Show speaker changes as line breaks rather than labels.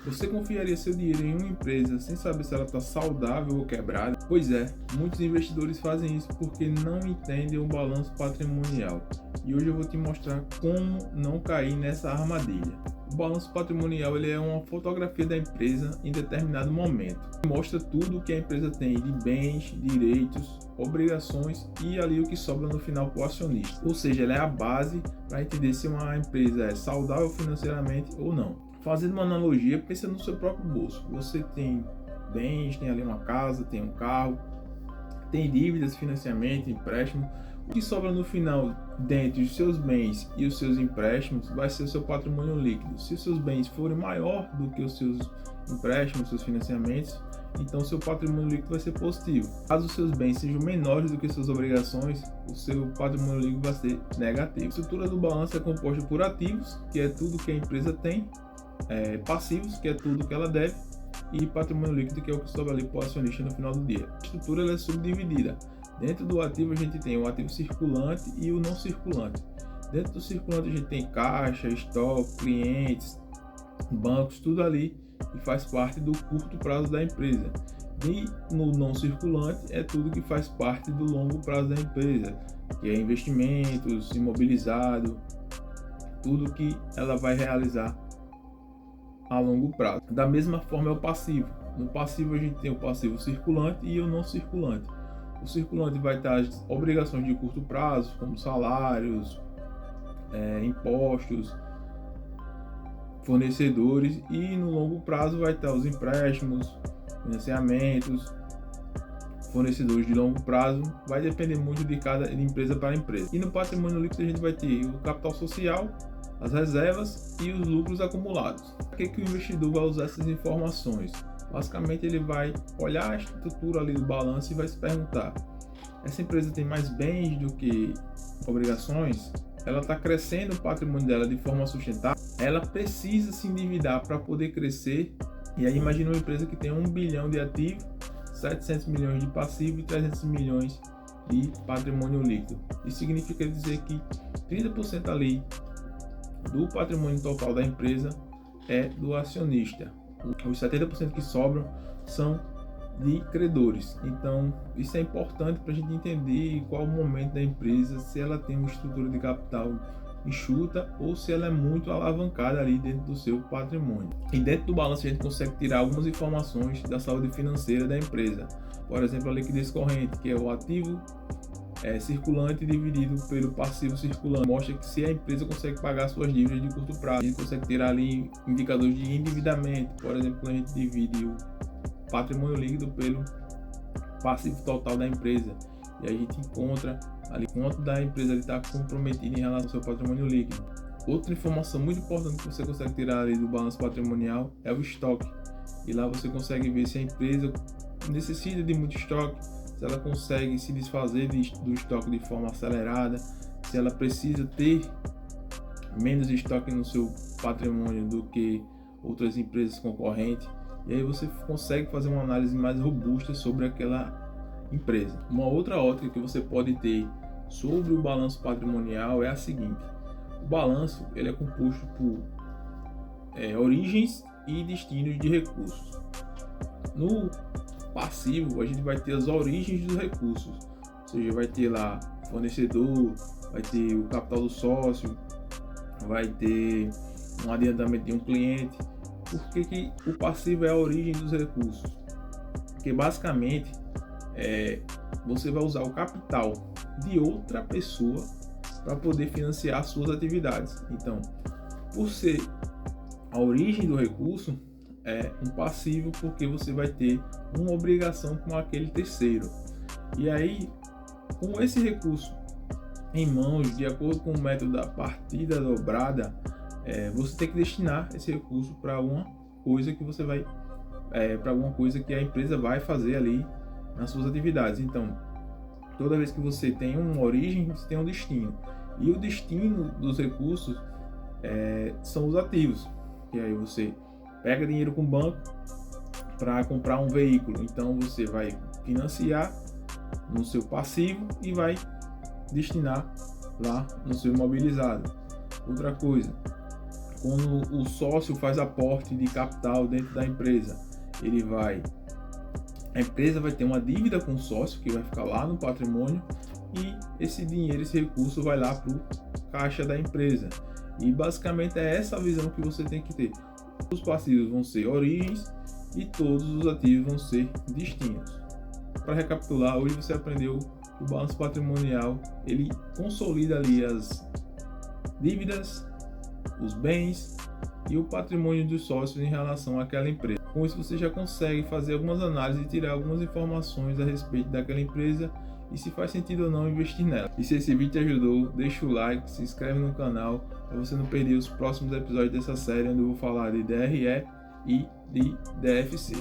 Você confiaria seu dinheiro em uma empresa sem saber se ela está saudável ou quebrada? Pois é, muitos investidores fazem isso porque não entendem o balanço patrimonial. E hoje eu vou te mostrar como não cair nessa armadilha. O balanço patrimonial ele é uma fotografia da empresa em determinado momento. Mostra tudo o que a empresa tem de bens, direitos, obrigações e ali o que sobra no final para o acionista. Ou seja, ela é a base para entender se uma empresa é saudável financeiramente ou não. Fazendo uma analogia, pensa no seu próprio bolso. Você tem bens, tem ali uma casa, tem um carro, tem dívidas, financiamento, empréstimo. O que sobra no final, dentre os seus bens e os seus empréstimos, vai ser o seu patrimônio líquido. Se os seus bens forem maior do que os seus empréstimos, seus financiamentos, então seu patrimônio líquido vai ser positivo. Caso os seus bens sejam menores do que suas obrigações, o seu patrimônio líquido vai ser negativo. A estrutura do balanço é composta por ativos, que é tudo que a empresa tem, passivos, que é tudo que ela deve, e patrimônio líquido, que é o que sobra ali para o acionista no final do dia. A estrutura ela é subdividida. Dentro do ativo a gente tem o ativo circulante e o não circulante. Dentro do circulante a gente tem caixa, estoque, clientes, bancos, tudo ali que faz parte do curto prazo da empresa. E no não circulante é tudo que faz parte do longo prazo da empresa, que é investimentos, imobilizado, tudo que ela vai realizar a longo prazo. Da mesma forma é o passivo. No passivo a gente tem o passivo circulante e o não circulante. O circulante vai estar as obrigações de curto prazo, como salários, impostos, fornecedores, e no longo prazo vai estar os empréstimos, financiamentos, fornecedores de longo prazo. Vai depender muito de cada empresa para empresa. E no patrimônio líquido a gente vai ter o capital social, as reservas e os lucros acumulados. Para que o investidor vai usar essas informações? Basicamente ele vai olhar a estrutura ali do balanço e vai se perguntar: essa empresa tem mais bens do que obrigações? Ela está crescendo o patrimônio dela de forma sustentável? Ela precisa se endividar para poder crescer? E aí imagina uma empresa que tem 1 bilhão de ativo, 700 milhões de passivo e 300 milhões de patrimônio líquido. Isso significa dizer que 30% ali do patrimônio total da empresa é do acionista. Os 70% que sobram são de credores. Então isso é importante para a gente entender qual o momento da empresa, se ela tem uma estrutura de capital enxuta ou se ela é muito alavancada ali dentro do seu patrimônio. E dentro do balanço a gente consegue tirar algumas informações da saúde financeira da empresa. Por exemplo, a liquidez corrente, que é o ativo circulante dividido pelo passivo circulante, mostra que se a empresa consegue pagar suas dívidas de curto prazo. A gente consegue tirar ali indicadores de endividamento. Por exemplo, quando a gente divide o patrimônio líquido pelo passivo total da empresa, e aí a gente encontra ali quanto da empresa está comprometida em relação ao seu patrimônio líquido. Outra informação muito importante que você consegue tirar ali do balanço patrimonial é o estoque, e lá você consegue ver se a empresa necessita de muito estoque, se ela consegue se desfazer do estoque de forma acelerada, se ela precisa ter menos estoque no seu patrimônio do que outras empresas concorrentes. E aí você consegue fazer uma análise mais robusta sobre aquela empresa. Uma outra ótica que você pode ter sobre o balanço patrimonial é a seguinte: o balanço ele é composto por origens e destinos de recursos. No passivo a gente vai ter as origens dos recursos, ou seja, vai ter lá fornecedor, vai ter o capital do sócio, vai ter um adiantamento de um cliente. Por que o passivo é a origem dos recursos? Porque basicamente você vai usar o capital de outra pessoa para poder financiar suas atividades. Então, por ser a origem do recurso, é um passivo porque você vai ter uma obrigação com aquele terceiro. E aí, com esse recurso em mãos, de acordo com o método da partida dobrada, você tem que destinar esse recurso para alguma coisa que você vai, para alguma coisa que a empresa vai fazer ali nas suas atividades. Então, toda vez que você tem uma origem, você tem um destino. E o destino dos recursos são os ativos. E aí você pega dinheiro com o banco para comprar um veículo. Então você vai financiar no seu passivo e vai destinar lá no seu imobilizado. Outra coisa, Quando o sócio faz aporte de capital dentro da empresa, a empresa vai ter uma dívida com o sócio que vai ficar lá no patrimônio, e esse dinheiro, esse recurso vai lá para o caixa da empresa. E basicamente é essa a visão que você tem que ter. Os passivos vão ser origens e todos os ativos vão ser destinos. Para recapitular, hoje você aprendeu que o balanço patrimonial ele consolida ali as dívidas, os bens e o patrimônio dos sócios em relação àquela empresa. Com isso você já consegue fazer algumas análises e tirar algumas informações a respeito daquela empresa e se faz sentido ou não investir nela. E se esse vídeo te ajudou, deixa o like, se inscreve no canal para você não perder os próximos episódios dessa série onde eu vou falar de DRE e de DFC.